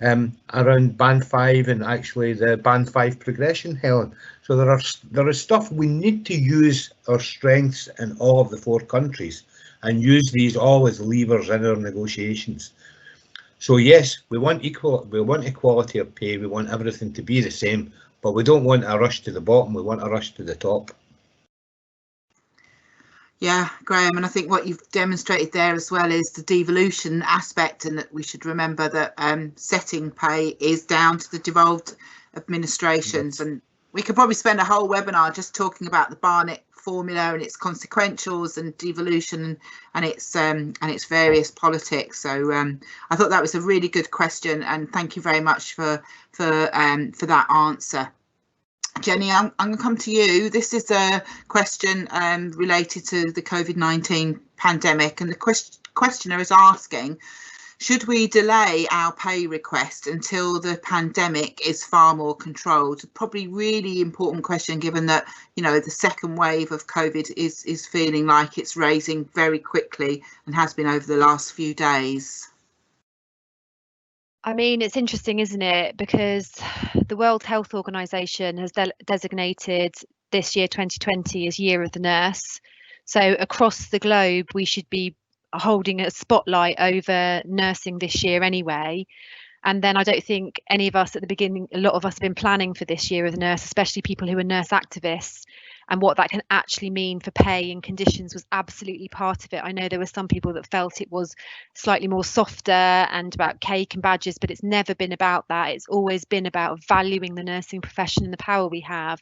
Around Band 5 and actually the Band 5 progression, Helen. So there is stuff we need to use our strengths in all of the four countries and use these all as levers in our negotiations. So yes, we want equality of pay, we want everything to be the same, but we don't want a rush to the bottom, we want a rush to the top. Yeah, Graham, and I think what you've demonstrated there as well is the devolution aspect, and that we should remember that setting pay is down to the devolved administrations. Yes. And we could probably spend a whole webinar just talking about the Barnett formula and its consequentials and devolution and its various politics. So I thought that was a really good question, and thank you very much for that answer. Jenny, I'm going to come to you. This is a question related to the COVID-19 pandemic, and the questioner is asking, should we delay our pay request until the pandemic is far more controlled? Probably really important question, given that, you know, the second wave of COVID is feeling like it's raising very quickly and has been over the last few days. I mean, it's interesting, isn't it? Because the World Health Organization has designated this year 2020 as Year of the Nurse. So across the globe, we should be holding a spotlight over nursing this year anyway. And then I don't think any of us at the beginning, a lot of us have been planning for this year as a nurse, especially people who are nurse activists, and what that can actually mean for pay and conditions was absolutely part of it. I know there were some people that felt it was slightly more softer and about cake and badges, but it's never been about that. It's always been about valuing the nursing profession and the power we have.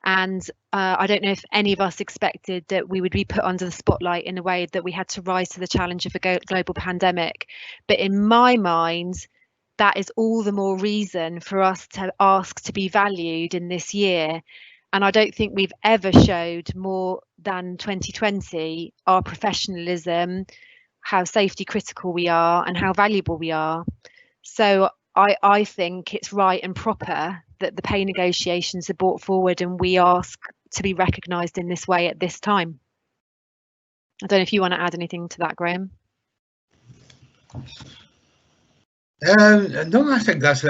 And I don't know if any of us expected that we would be put under the spotlight in a way that we had to rise to the challenge of a global pandemic. But in my mind, that is all the more reason for us to ask to be valued in this year. And I don't think we've ever showed more than 2020 our professionalism, how safety critical we are, and how valuable we are. So I think it's right and proper that the pay negotiations are brought forward and we ask to be recognised in this way at this time. I don't know if you want to add anything to that, Graham. No, I think that's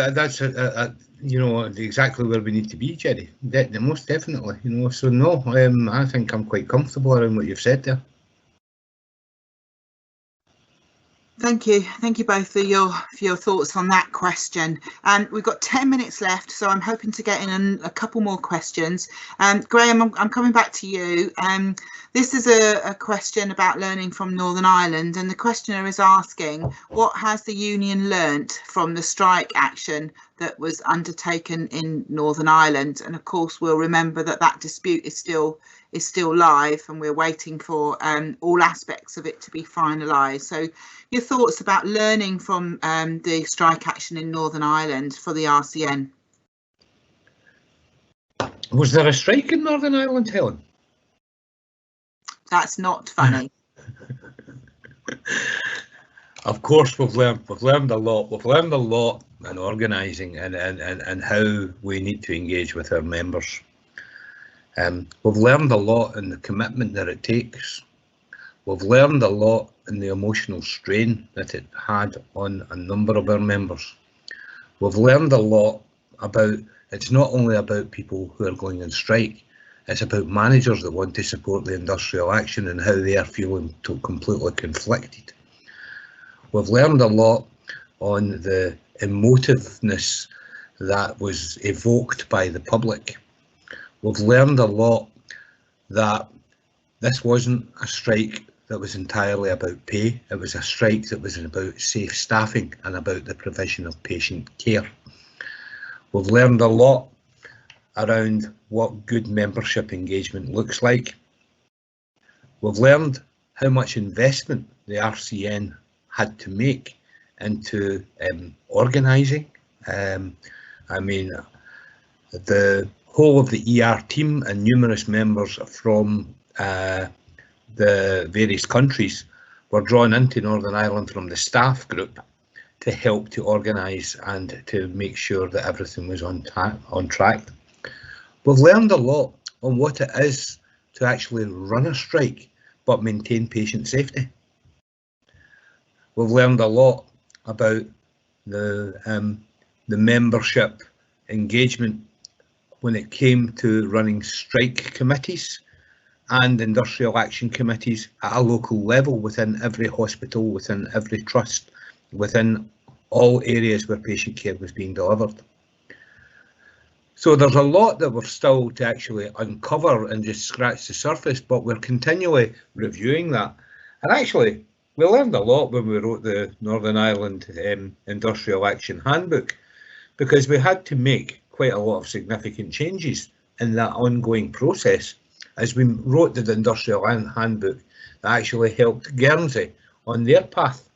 you know, exactly where we need to be, Jerry. Most definitely, you know. So no, I think I'm quite comfortable around what you've said there. Thank you both for your thoughts on that question. We've got 10 minutes left, so I'm hoping to get in a couple more questions. Graham, I'm coming back to you. This is a question about learning from Northern Ireland, and the questioner is asking, what has the union learnt from the strike action that was undertaken in Northern Ireland? And of course, we'll remember that dispute is still live, and we're waiting for all aspects of it to be finalised. So your thoughts about learning from the strike action in Northern Ireland for the RCN? Was there a strike in Northern Ireland, Helen? That's not funny. Of course, we've learned a lot. We've learned a lot in organising and how we need to engage with our members. We've learned a lot in the commitment that it takes. We've learned a lot in the emotional strain that it had on a number of our members. We've learned a lot about, it's not only about people who are going on strike, it's about managers that want to support the industrial action and how they are feeling completely conflicted. We've learned a lot on the emotiveness that was evoked by the public. We've learned a lot that this wasn't a strike that was entirely about pay. It was a strike that was about safe staffing and about the provision of patient care. We've learned a lot around what good membership engagement looks like. We've learned how much investment the RCN had to make into organising. I mean, the whole of the ER team and numerous members from the various countries were drawn into Northern Ireland from the staff group to help to organise and to make sure that everything was on track. We've learned a lot on what it is to actually run a strike but maintain patient safety. We've learned a lot about the membership engagement when it came to running strike committees and industrial action committees at a local level within every hospital, within every trust, within all areas where patient care was being delivered. So there's a lot that we're still to actually uncover and just scratch the surface, but we're continually reviewing that. And actually, we learned a lot when we wrote the Northern Ireland Industrial Action Handbook, because we had to make quite a lot of significant changes in that ongoing process as we wrote the Industrial Handbook that actually helped Guernsey on their path.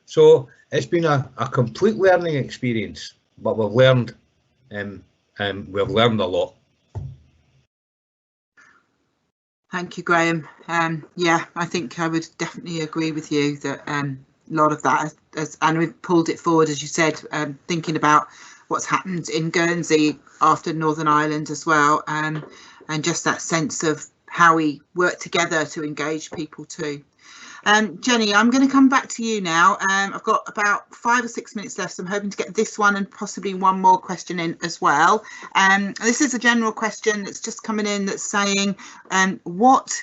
So it's been a complete learning experience, but we've learned a lot. Thank you, Graham. Yeah, I think I would definitely agree with you that a lot of that, and we've pulled it forward, as you said, thinking about what's happened in Guernsey after Northern Ireland as well, and just that sense of how we work together to engage people too. Jenny, I'm going to come back to you now. I've got about 5 or 6 minutes left, so I'm hoping to get this one and possibly one more question in as well. This is a general question that's just coming in that's saying, what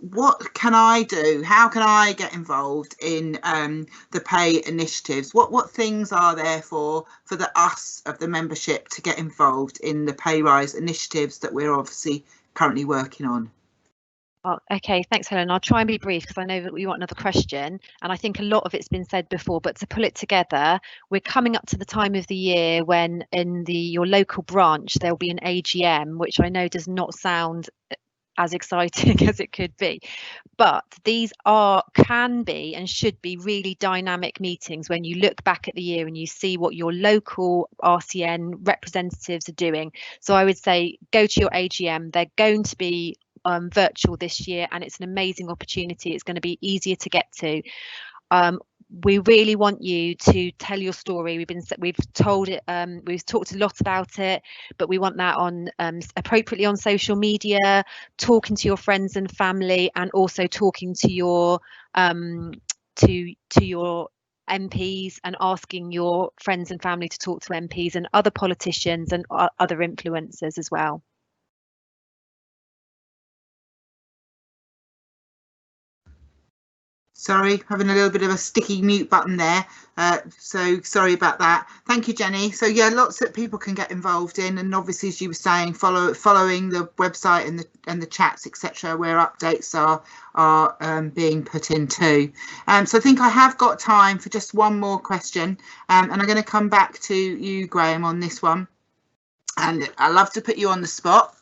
what can I do? How can I get involved in the pay initiatives? What things are there for the us of the membership to get involved in the pay rise initiatives that we're obviously currently working on? Oh, okay, thanks, Helen. I'll try and be brief because I know that we want another question, and I think a lot of it's been said before, but to pull it together, we're coming up to the time of the year when in your local branch there'll be an AGM, which I know does not sound as exciting as it could be, but these can be and should be really dynamic meetings when you look back at the year and you see what your local RCN representatives are doing. So I would say go to your AGM. They're going to be virtual this year, and it's an amazing opportunity. It's going to be easier to get to. We really want you to tell your story. We've told it. We've talked a lot about it, but we want that on appropriately on social media, talking to your friends and family, and also talking to your your MPs and asking your friends and family to talk to MPs and other politicians and other influencers as well. Sorry, having a little bit of a sticky mute button there. So sorry about that. Thank you, Jenny. So yeah, lots that people can get involved in, and obviously, as you were saying, following the website and the chats, etc., where updates are being put in too. So I think I have got time for just one more question, and I'm going to come back to you, Graham, on this one. And I love to put you on the spot,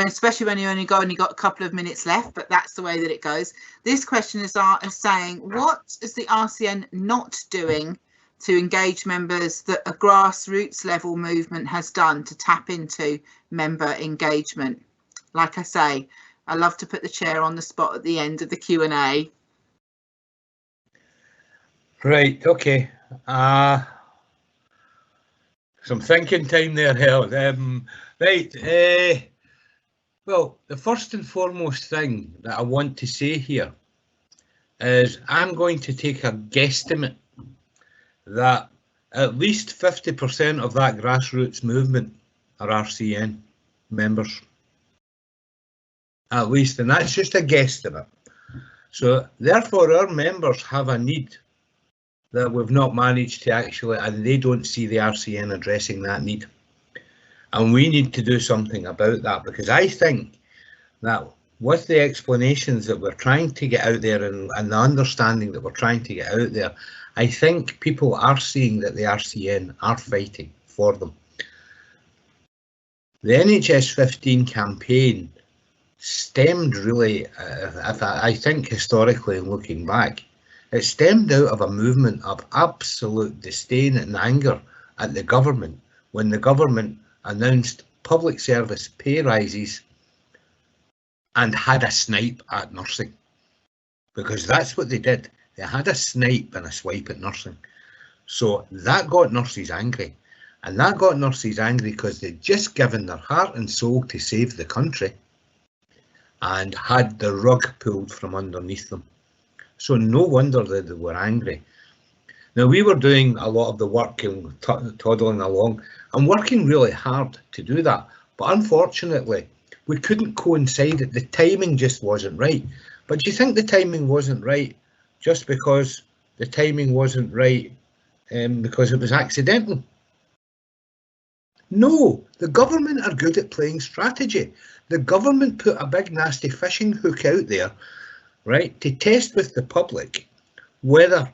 especially when you only got a couple of minutes left, but that's the way that it goes. This question is saying, what is the RCN not doing to engage members that a grassroots level movement has done to tap into member engagement? Like I say, I love to put the chair on the spot at the end of the Q&A. Right, okay. Some thinking time there, Helen. Right, well, the first and foremost thing that I want to say here is I'm going to take a guesstimate that at least 50% of that grassroots movement are RCN members. At least, and that's just a guesstimate. So therefore our members have a need that we've not managed to actually, and they don't see the RCN addressing that need. And we need to do something about that, because I think that with the explanations that we're trying to get out there and the understanding that we're trying to get out there, I think people are seeing that the RCN are fighting for them. The NHS 15 campaign stemmed really, I think historically looking back, it stemmed out of a movement of absolute disdain and anger at the government when the government announced public service pay rises and had a snipe at nursing, because that's what they did. They had a snipe and a swipe at nursing. So that got nurses angry, and that got nurses angry because they'd just given their heart and soul to save the country and had the rug pulled from underneath them. So no wonder that they were angry. Now, we were doing a lot of the work and toddling along and working really hard to do that, but unfortunately we couldn't coincide it. The timing just wasn't right. But do you think the timing wasn't right just because the timing wasn't right because it was accidental? No, the government are good at playing strategy. The government put a big nasty fishing hook out there, right, to test with the public whether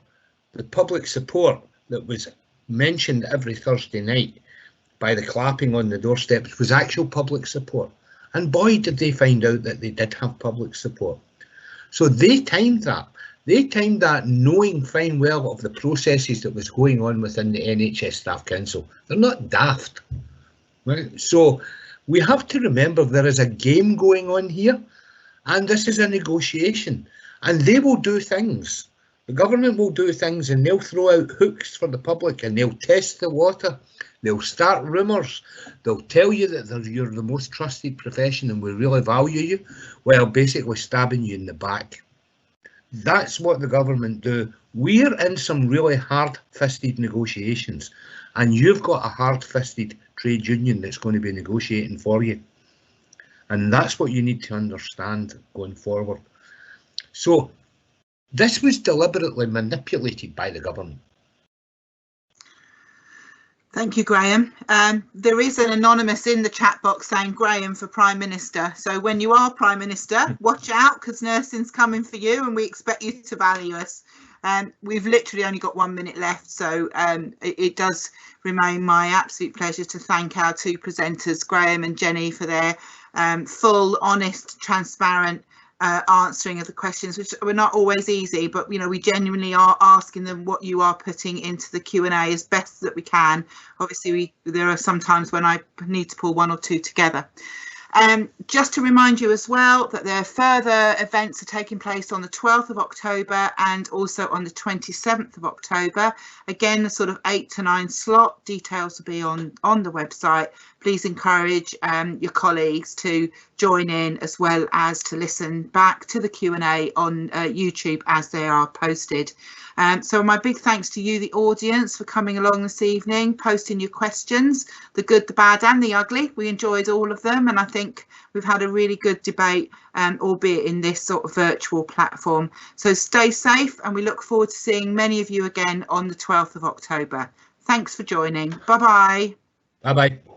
the public support that was mentioned every Thursday night by the clapping on the doorsteps was actual public support. And boy, did they find out that they did have public support. So they timed that. They timed that knowing fine well of the processes that was going on within the NHS Staff Council. They're not daft, right? So we have to remember there is a game going on here, and this is a negotiation, and they will do things. The government will do things, and they'll throw out hooks for the public, and they'll test the water. They'll start rumours. They'll tell you that you're the most trusted profession and we really value you, while basically stabbing you in the back. That's what the government do. We're in some really hard-fisted negotiations, and you've got a hard-fisted trade union that's going to be negotiating for you. And that's what you need to understand going forward. So this was deliberately manipulated by the government. Thank you, Graham. There is an anonymous in the chat box saying Graham for Prime Minister. So when you are Prime Minister, watch out, because nursing's coming for you and we expect you to value us. We've literally only got 1 minute left, so it does remain my absolute pleasure to thank our two presenters, Graham and Jenny, for their full, honest, transparent answering of the questions, which were not always easy, but you know, we genuinely are asking them what you are putting into the Q&A as best that we can. Obviously there are some times when I need to pull one or two together. Just to remind you as well that there are further events are taking place on the 12th of October and also on the 27th of October. Again, the sort of 8 to 9 slot. Details will be on the website. Please encourage your colleagues to join in, as well as to listen back to the Q&A on YouTube as they are posted. So my big thanks to you, the audience, for coming along this evening, posting your questions, the good, the bad and the ugly. We enjoyed all of them, and I think we've had a really good debate, albeit in this sort of virtual platform. So stay safe, and we look forward to seeing many of you again on the 12th of October. Thanks for joining. Bye-bye. Bye-bye.